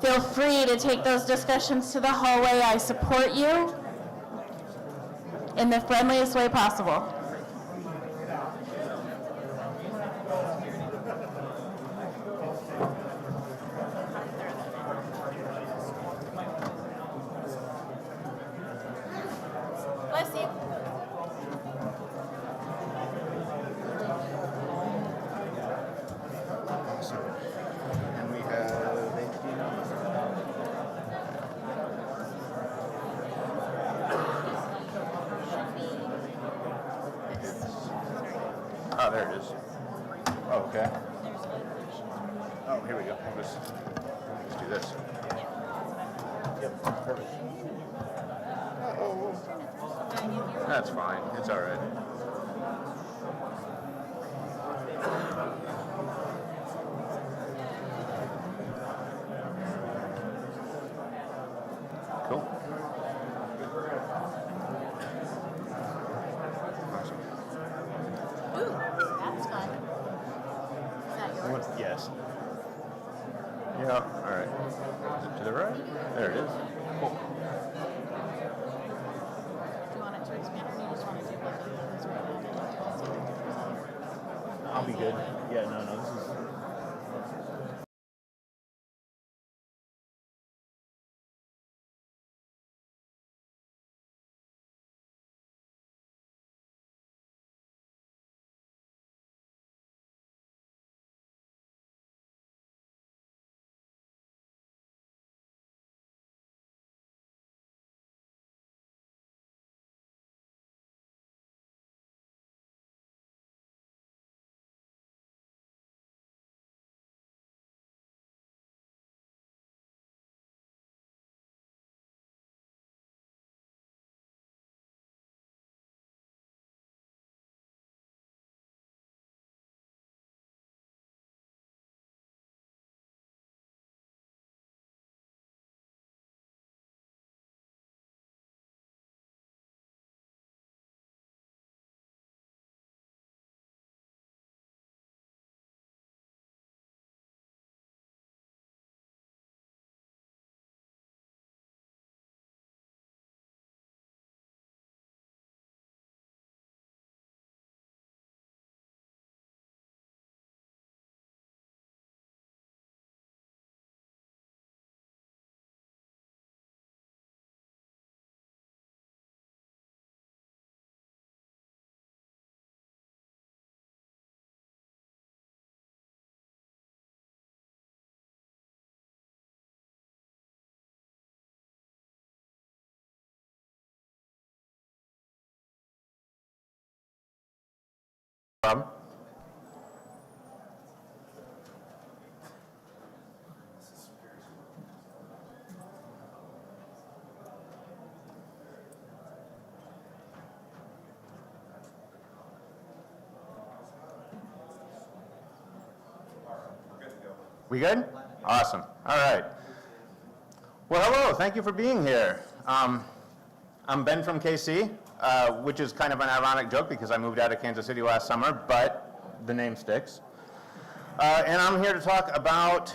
Feel free to take those discussions to the hallway. I support you in the friendliest way possible. Bless you. And we have 18. Oh, there it is. Oh, okay. Oh, here we go. Let's do this. Yep, perfect. Uh-oh. That's fine. It's all right. Cool. Awesome. Ooh, that's fun. Is that yours? Yes. Yeah, all right. Is it to the right? There it is. Cool. Do you want it to expand or do you just want to do what the others right now? I'll be good. Yeah, no, this is... Problem? We good? Awesome. All right. Well, hello. Thank you for being here. I'm Ben from KC, which is kind of an ironic joke because I moved out of Kansas City last summer, but the name sticks. And I'm here to talk about,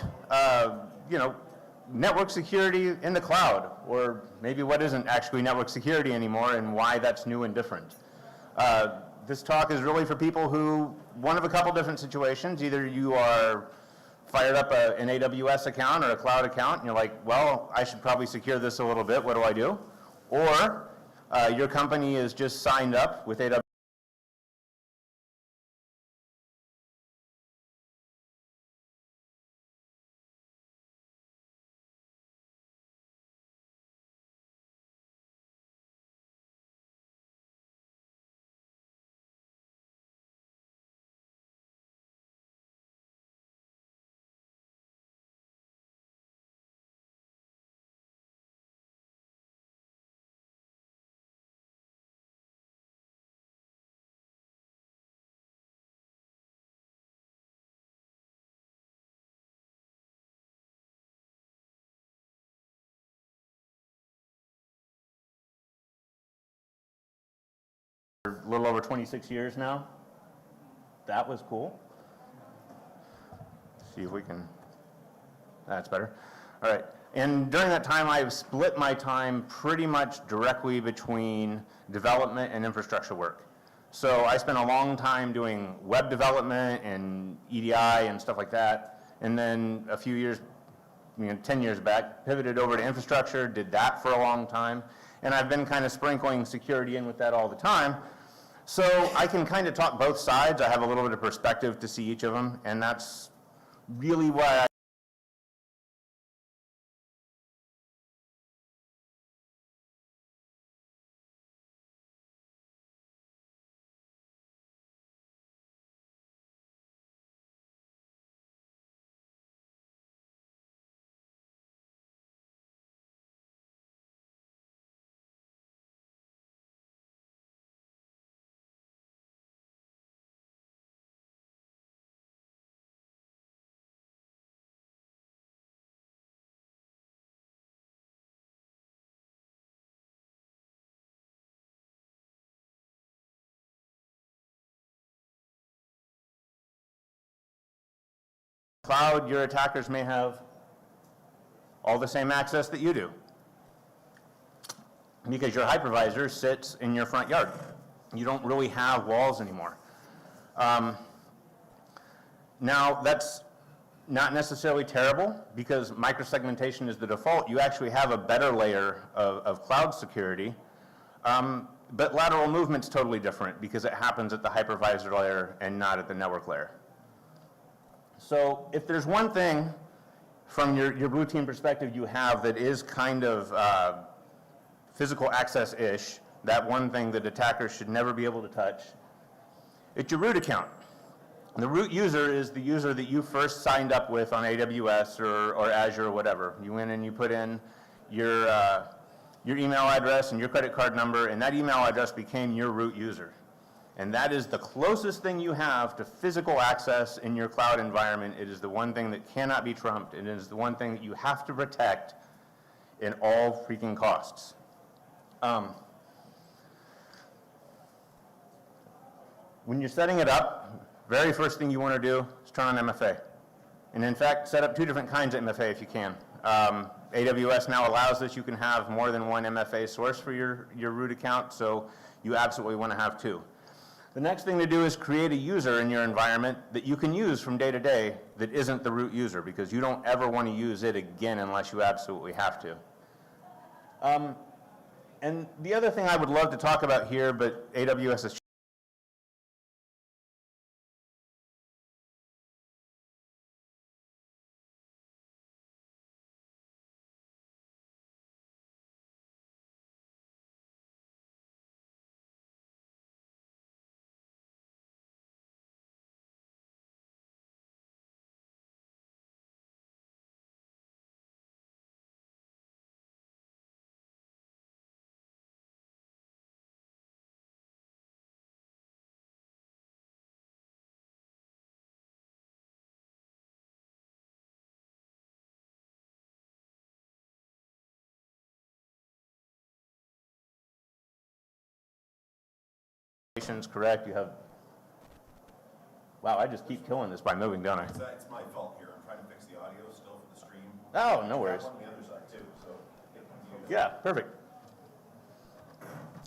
network security in the cloud, or maybe what isn't actually network security anymore and why that's new and different. This talk is really for people who, one of a couple different situations. Either you are fired up an AWS account or a cloud account, and you're like, well, I should probably secure this a little bit. What do I do? Or your company is just signed up with AWS. A little over 26 years now. That was cool. See if we can, that's better. All right. And during that time, I've split my time pretty much directly between development and infrastructure work. So I spent a long time doing web development and EDI and stuff like that. And then a few years, 10 years back, pivoted over to infrastructure, did that for a long time. And I've been kind of sprinkling security in with that all the time. So I can kind of talk both sides. I have a little bit of perspective to see each of them. And that's really why I cloud, your attackers may have all the same access that you do, because your hypervisor sits in your front yard. You don't really have walls anymore. Now, that's not necessarily terrible, because microsegmentation is the default. You actually have a better layer of cloud security, but lateral movement's totally different because it happens at the hypervisor layer and not at the network layer. So if there's one thing from your blue team perspective you have that is kind of physical access-ish, that one thing that attackers should never be able to touch, it's your root account. The root user is the user that you first signed up with on AWS or Azure or whatever. You went and you put in your email address and your credit card number, and that email address became your root user. And that is the closest thing you have to physical access in your cloud environment. It is the one thing that cannot be trumped. It is the one thing that you have to protect in all freaking costs. When you're setting it up, very first thing you want to do is turn on MFA. And in fact, set up 2 different kinds of MFA if you can. AWS now allows this. You can have more than one MFA source for your root account, so you absolutely want to have 2. The next thing to do is create a user in your environment that you can use from day to day that isn't the root user, because you don't ever want to use it again unless you absolutely have to. And the other thing I would love to talk about here, but AWS has correct. You have, wow, I just keep killing this by moving, don't I? It's my fault here. I'm trying to fix the audio still for the stream. Oh, no worries. On the other side too, so get confused. Yeah, perfect.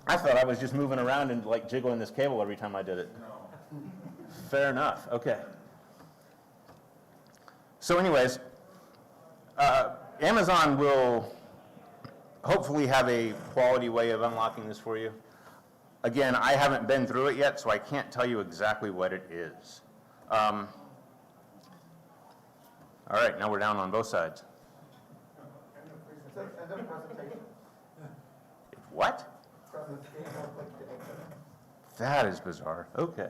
I thought I was just moving around and like jiggling this cable every time I did it. No. Fair enough. Okay. So anyways, Amazon will hopefully have a quality way of unlocking this for you. Again, I haven't been through it yet, so I can't tell you exactly what it is. All right, now we're down on both sides. What? That is bizarre. Okay.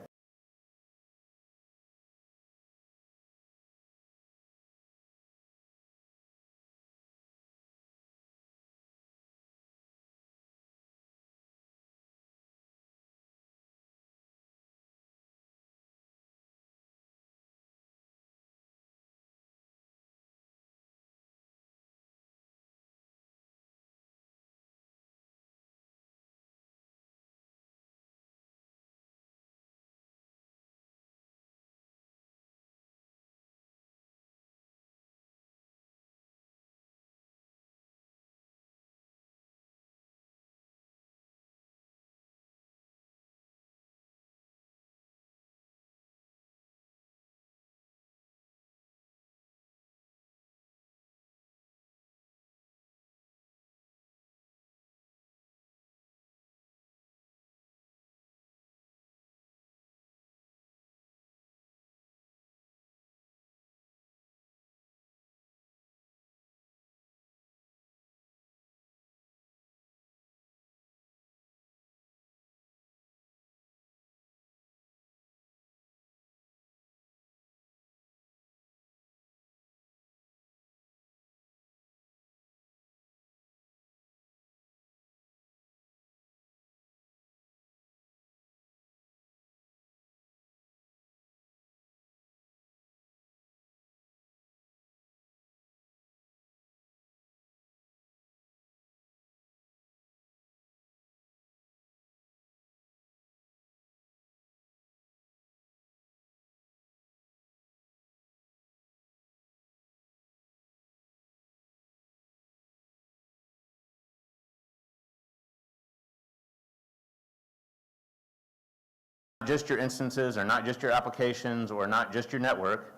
just your instances or not just your applications or not just your network,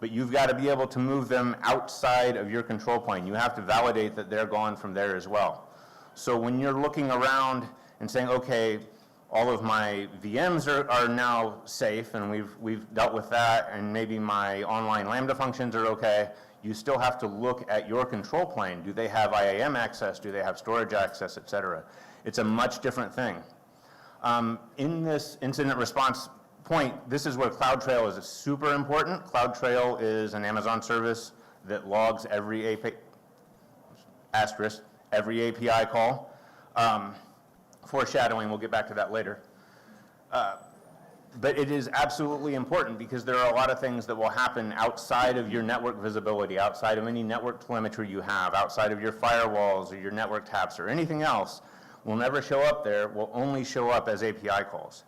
but you've got to be able to move them outside of your control plane. You have to validate that they're gone from there as well. So when you're looking around and saying, okay, all of my VMs are now safe and we've dealt with that, and maybe my online Lambda functions are okay, you still have to look at your control plane. Do they have IAM access? Do they have storage access, et cetera? It's a much different thing. In this incident response point, this is where CloudTrail is super important. CloudTrail is an Amazon service that logs every API call. Foreshadowing, we'll get back to that later. But it is absolutely important because there are a lot of things that will happen outside of your network visibility, outside of any network telemetry you have, outside of your firewalls or your network taps or anything else will never show up there, will only show up as API calls.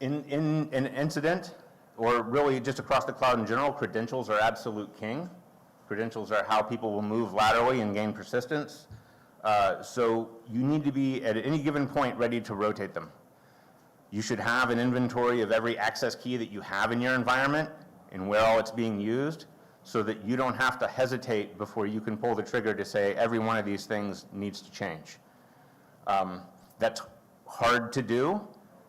In an incident, or really just across the cloud in general, credentials are absolute king. Credentials are how people will move laterally and gain persistence. So you need to be, at any given point, ready to rotate them. You should have an inventory of every access key that you have in your environment and where all it's being used, so that you don't have to hesitate before you can pull the trigger to say every one of these things needs to change. That's hard to do.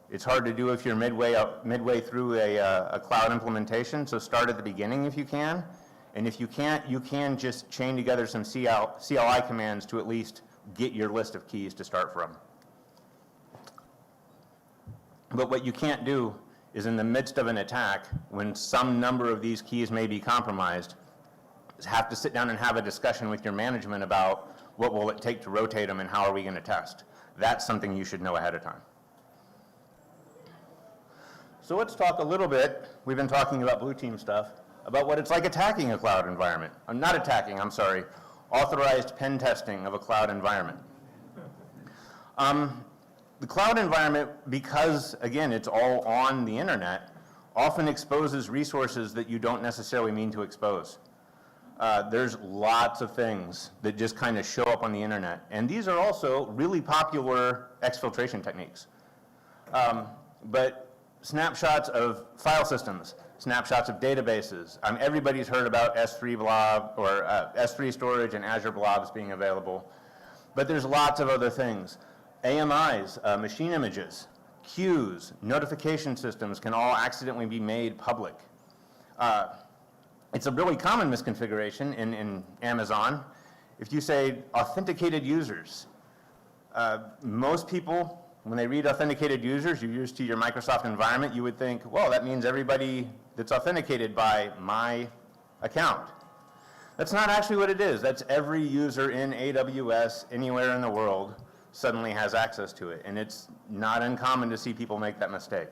It's hard to do if you're midway through a cloud implementation, so start at the beginning if you can. And if you can't, you can just chain together some CLI commands to at least get your list of keys to start from. But what you can't do is, in the midst of an attack, when some number of these keys may be compromised, is have to sit down and have a discussion with your management about what will it take to rotate them and how are we going to test. That's something you should know ahead of time. So let's talk a little bit, we've been talking about blue team stuff, about what it's like attacking a cloud environment. Authorized pen testing of a cloud environment. The cloud environment, because, again, it's all on the internet, often exposes resources that you don't necessarily mean to expose. There's lots of things that just kind of show up on the internet. And these are also really popular exfiltration techniques. But snapshots of file systems, snapshots of databases. Everybody's heard about S3 blob or S3 storage and Azure blobs being available. But there's lots of other things. AMIs, machine images, queues, notification systems can all accidentally be made public. It's a really common misconfiguration in Amazon. If you say authenticated users, most people, when they read authenticated users, you're used to your Microsoft environment, you would think, well, that means everybody that's authenticated by my account. That's not actually what it is. That's every user in AWS anywhere in the world suddenly has access to it. And it's not uncommon to see people make that mistake.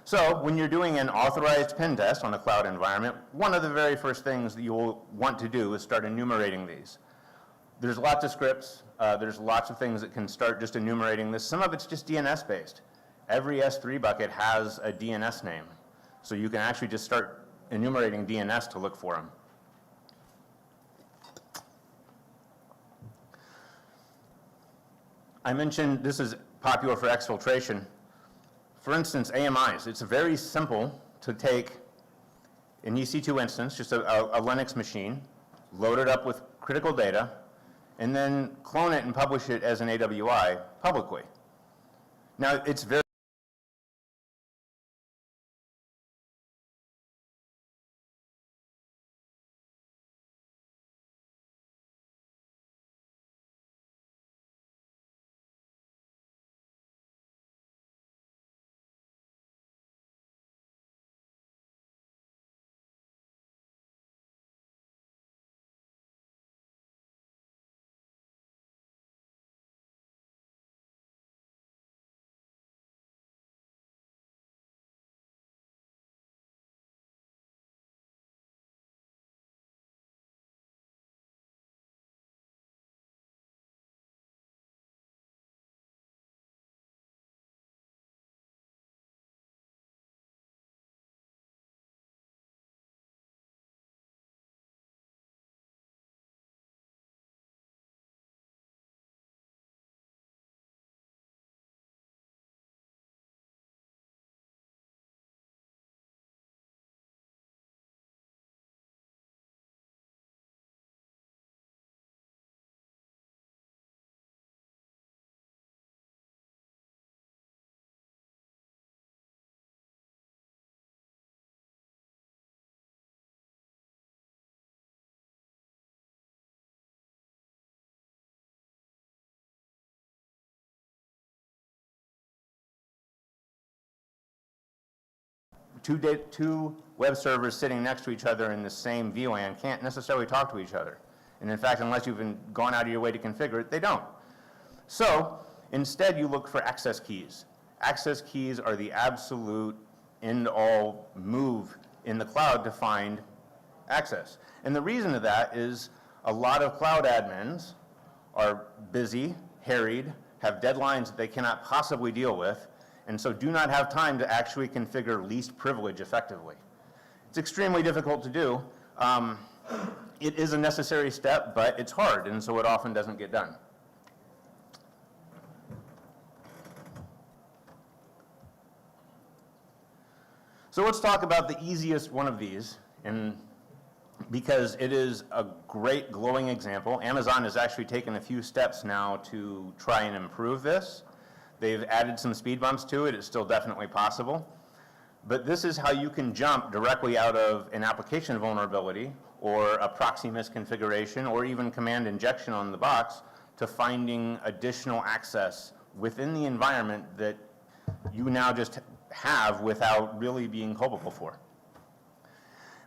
So when you're doing an authorized pen test on a cloud environment, one of the very first things that you'll want to do is start enumerating these. There's lots of scripts. There's lots of things that can start just enumerating this. Some of it's just DNS based. Every S3 bucket has a DNS name. So you can actually just start enumerating DNS to look for them. I mentioned this is popular for exfiltration. For instance, AMIs. It's very simple to take an EC2 instance, just a Linux machine, load it up with critical data, and then clone it and publish it as an AWI publicly. Now, it's very two web servers sitting next to each other in the same VLAN can't necessarily talk to each other. And in fact, unless you've gone out of your way to configure it, they don't. So instead, you look for access keys. Access keys are the absolute end-all move in the cloud to find access. And the reason of that is a lot of cloud admins are busy, harried, have deadlines that they cannot possibly deal with, and so do not have time to actually configure least privilege effectively. It's extremely difficult to do. It is a necessary step, but it's hard, and so it often doesn't get done. So let's talk about the easiest one of these, and because it is a great glowing example. Amazon has actually taken a few steps now to try and improve this. They've added some speed bumps to it. It's still definitely possible. But this is how you can jump directly out of an application vulnerability or a proxy misconfiguration or even command injection on the box to finding additional access within the environment that you now just have without really being culpable for.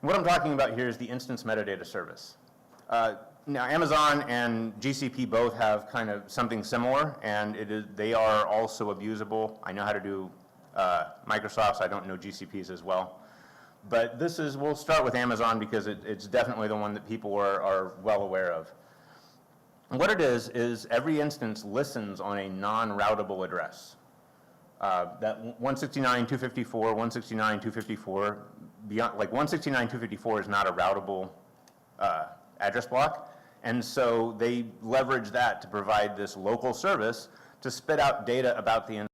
What I'm talking about here is the instance metadata service. Now, Amazon and GCP both have kind of something similar, and they are also abusable. I know how to do Microsoft's. I don't know GCP's as well. But we'll start with Amazon because it's definitely the one that people are well aware of. And what it is every instance listens on a non-routable address. That 169.254, 169.254, beyond, like 169.254 is not a routable address block. And so they leverage that to provide this local service to spit out data about the instance.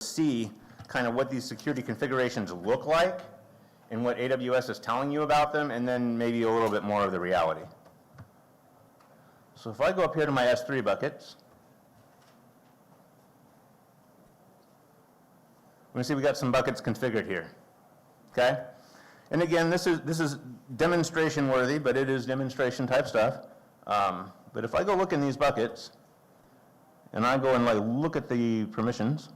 See kind of what these security configurations look like and what AWS is telling you about them, and then maybe a little bit more of the reality. So if I go up here to my S3 buckets, we can see we got some buckets configured here, okay? And again, this is demonstration worthy, but it is demonstration type stuff. But if I go look in these buckets, and I go and like look at the permissions,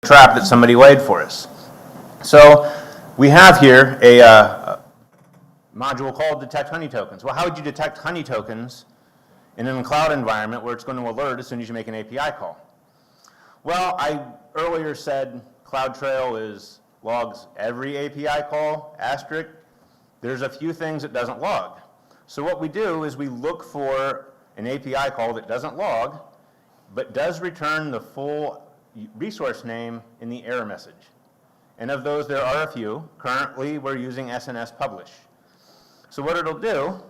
trap that somebody laid for us. So we have here a module called detect honey tokens. Well, how would you detect honey tokens in a cloud environment where it's going to alert as soon as you make an API call? Well, I earlier said CloudTrail logs every API call, asterisk. There's a few things it doesn't log. So what we do is we look for an API call that doesn't log, but does return the full resource name in the error message. And of those, there are a few. Currently, we're using SNS publish. So what it'll do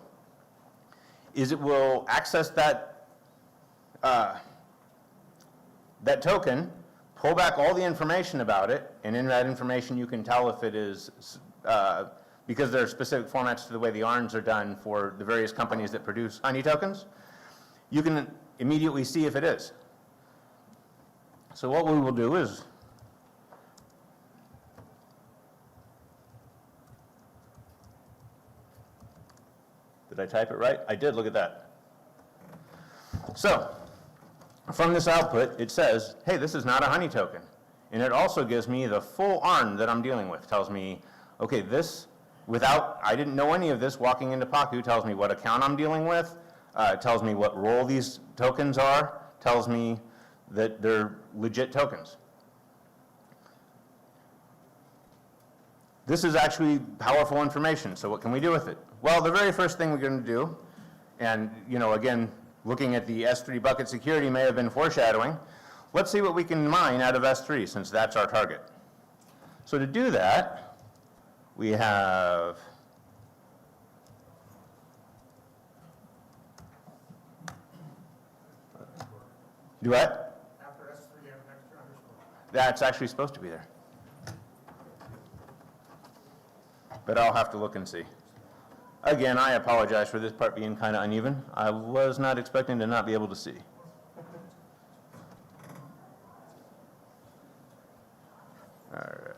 is it will access that token, pull back all the information about it, and in that information you can tell if it is, because there are specific formats to the way the ARNs are done for the various companies that produce honey tokens, you can immediately see if it is. So what we will do is, did I type it right? I did, look at that. So, from this output, it says, hey, this is not a honey token. And it also gives me the full ARN that I'm dealing with. Tells me, okay, this, I didn't know any of this walking into Paku, tells me what account I'm dealing with, tells me what role these tokens are, tells me that they're legit tokens. This is actually powerful information, so what can we do with it? Well, the very first thing we're going to do, and again, looking at the S3 bucket security may have been foreshadowing, let's see what we can mine out of S3 since that's our target. So to do that, we have do what? After S3, you have an extra underscore. That's actually supposed to be there. But I'll have to look and see. Again, I apologize for this part being kind of uneven. I was not expecting to not be able to see. All right.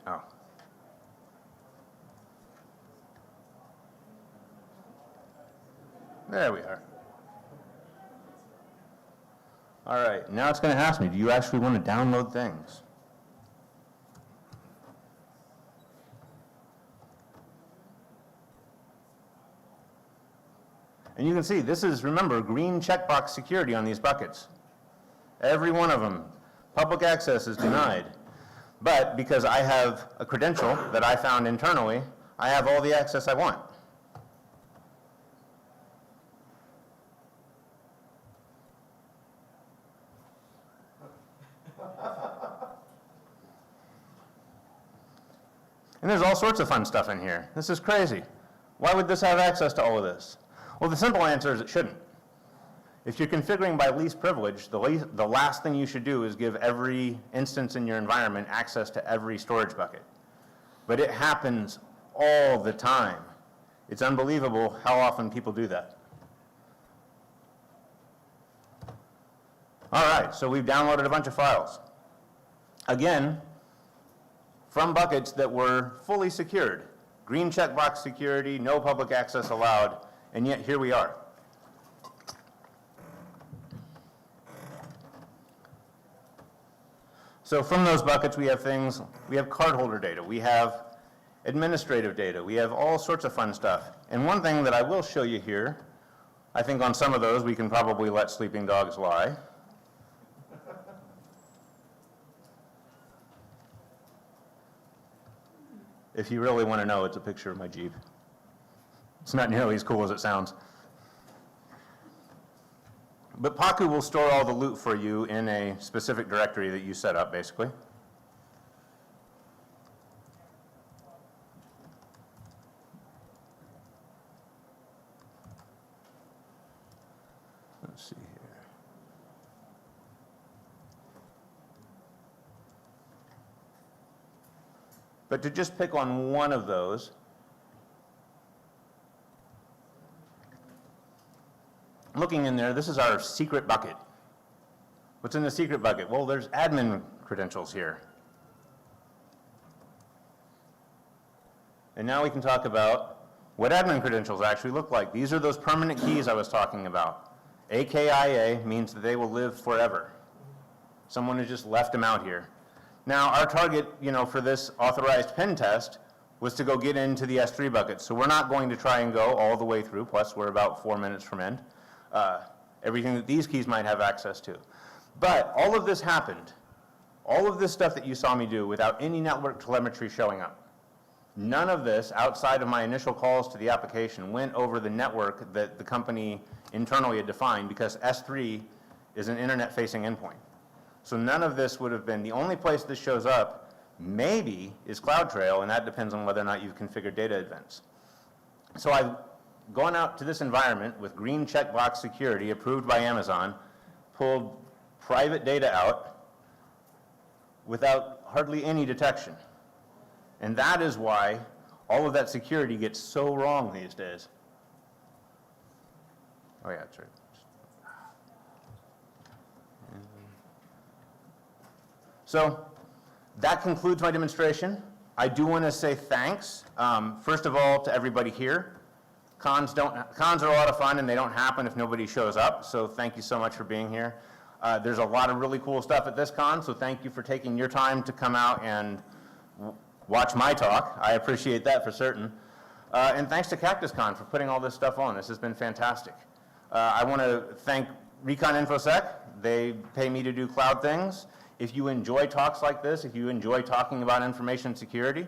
Oh. There we are. All right, now it's going to ask me, do you actually want to download things? And you can see, this is, remember, green checkbox security on these buckets. Every one of them. Public access is denied. But because I have a credential that I found internally, I have all the access I want. And there's all sorts of fun stuff in here. This is crazy. Why would this have access to all of this? Well, the simple answer is it shouldn't. If you're configuring by least privilege, the last thing you should do is give every instance in your environment access to every storage bucket. But it happens all the time. It's unbelievable how often people do that. All right, so we've downloaded a bunch of files. Again, from buckets that were fully secured. Green checkbox security, no public access allowed, and yet here we are. So from those buckets, we have cardholder data, we have administrative data, we have all sorts of fun stuff. And one thing that I will show you here, I think on some of those we can probably let sleeping dogs lie. If you really want to know, it's a picture of my Jeep. It's not nearly as cool as it sounds. But Paku will store all the loot for you in a specific directory that you set up, basically. Let's see here. But to just pick on one of those, looking in there, this is our secret bucket. What's in the secret bucket? Well, there's admin credentials here. And now we can talk about what admin credentials actually look like. These are those permanent keys I was talking about. AKIA means that they will live forever. Someone has just left them out here. Now, our target, for this authorized pen test was to go get into the S3 bucket. So we're not going to try and go all the way through, plus we're about 4 minutes from end. Everything that these keys might have access to. But all of this happened, all of this stuff that you saw me do without any network telemetry showing up. None of this, outside of my initial calls to the application, went over the network that the company internally had defined, because S3 is an internet-facing endpoint. So none of this would have been, the only place this shows up maybe is CloudTrail, and that depends on whether or not you've configured data events. So I've gone out to this environment with green checkbox security approved by Amazon, pulled private data out without hardly any detection. And that is why all of that security gets so wrong these days. Oh yeah, that's right. So that concludes my demonstration. I do want to say thanks, first of all, to everybody here. Cons are a lot of fun, and they don't happen if nobody shows up, so thank you so much for being here. There's a lot of really cool stuff at this con, so thank you for taking your time to come out and watch my talk. I appreciate that for certain. And thanks to CactusCon for putting all this stuff on. This has been fantastic. I want to thank Recon InfoSec. They pay me to do cloud things. If you enjoy talks like this, if you enjoy talking about information security,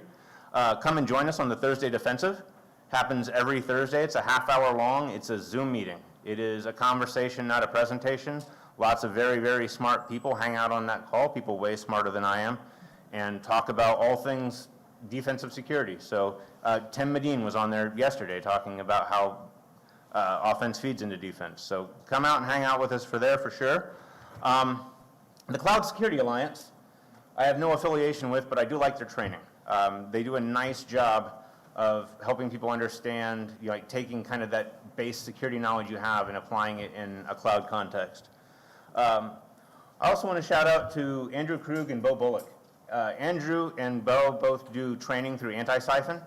come and join us on the Thursday Defensive. Happens every Thursday. It's a half-hour long. It's a Zoom meeting. It is a conversation, not a presentation. Lots of very, very smart people hang out on that call, people way smarter than I am, and talk about all things defensive security. So Tim Medine was on there yesterday talking about how offense feeds into defense. So come out and hang out with us for sure. The Cloud Security Alliance, I have no affiliation with, but I do like their training. They do a nice job of helping people understand, like taking kind of that base security knowledge you have and applying it in a cloud context. I also want to shout out to Andrew Krug and Bo Bullock. Andrew and Bo both do training through Anti-Siphon.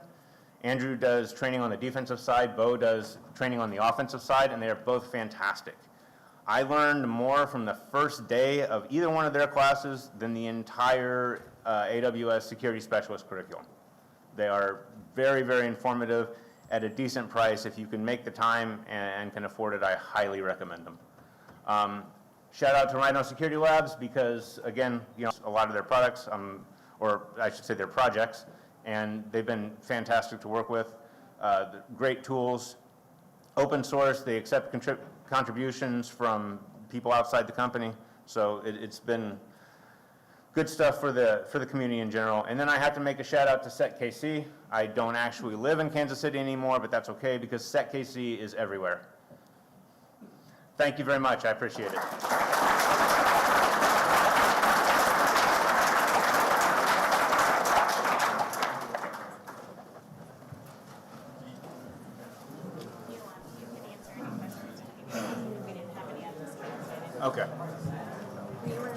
Andrew does training on the defensive side, Bo does training on the offensive side, and they are both fantastic. I learned more from the first day of either one of their classes than the entire AWS security specialist curriculum. They are very, very informative at a decent price. If you can make the time and can afford it, I highly recommend them. Shout out to Rhino Security Labs because, again, a lot of their products, or I should say their projects, and they've been fantastic to work with. Great tools, open source. They accept contributions from people outside the company, so it's been good stuff for the community in general. And then I have to make a shout out to SetKC. I don't actually live in Kansas City anymore, but that's okay because SetKC is everywhere. Thank you very much. I appreciate it. Okay. We were